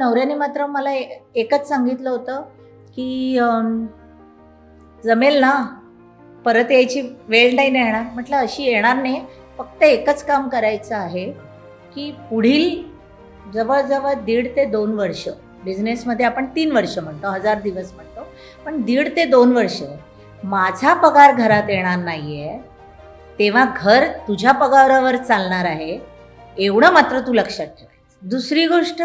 नवऱ्याने मात्र मला एकच सांगितलं होतं की जमेल ना, परत यायची वेळ नाही येणार. म्हटलं अशी येणार नाही, फक्त एकच काम करायचं आहे की पुढील जवळजवळ 1.5 ते 2 वर्ष, बिझनेसमध्ये आपण 3 वर्ष म्हणतो, 1000 दिवस म्हणतो, पण 1.5 ते 2 वर्ष माझा पगार घरात येणार नाही आहे, तेव्हा घर तुझ्या पगारावर चालणार आहे, एवढं मात्र तू लक्षात ठेवायचं. दुसरी गोष्ट,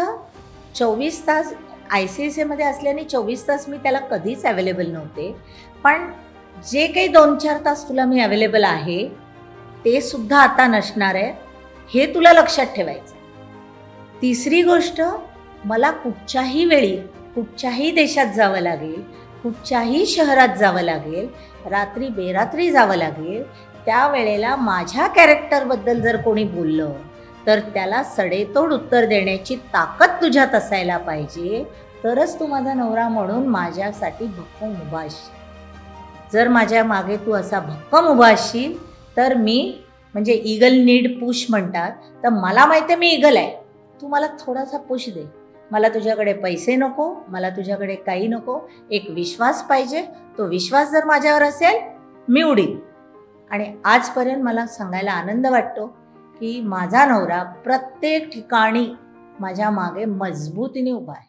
24 तास ICICIमध्ये असल्याने 24 तास मी त्याला कधीच अवेलेबल नव्हते, पण जे काही 2-4 तास तुला मी अवेलेबल आहे ते सुद्धा आता नसणार आहे, हे तुला लक्षात ठेवायचं. तिसरी गोष्ट, मला कुठच्याही वेळी कुठच्याही देशात जावं लागेल, कुठच्याही शहरात जावं लागेल, रात्री बेरात्री जावं लागेल, त्यावेळेला माझ्या कॅरेक्टरबद्दल जर कोणी बोललं तर त्याला सडेतोड उत्तर देण्याची ताकद तुझ्यात असायला पाहिजे, तरच तू माझा नवरा म्हणून माझ्यासाठी भक्कम उभा असशील. जर माझ्या मागे तू असा भक्कम उभा असशील तर मी, म्हणजे ईगल नीड पुश म्हणतात, तर मला माहिती आहे मी ईगल आहे, तू मला थोडासा पुश दे. मला तुझ्याकडे पैसे नको, मला तुझ्याकडे काही नको, एक विश्वास पाहिजे. तो विश्वास जर माझ्यावर असेल, मी उडीन. आणि आजपर्यंत मला सांगायला आनंद वाटतो की माझा नवरा प्रत्येक ठिकाणी माझ्या मागे मजबूतीने उभा आहे.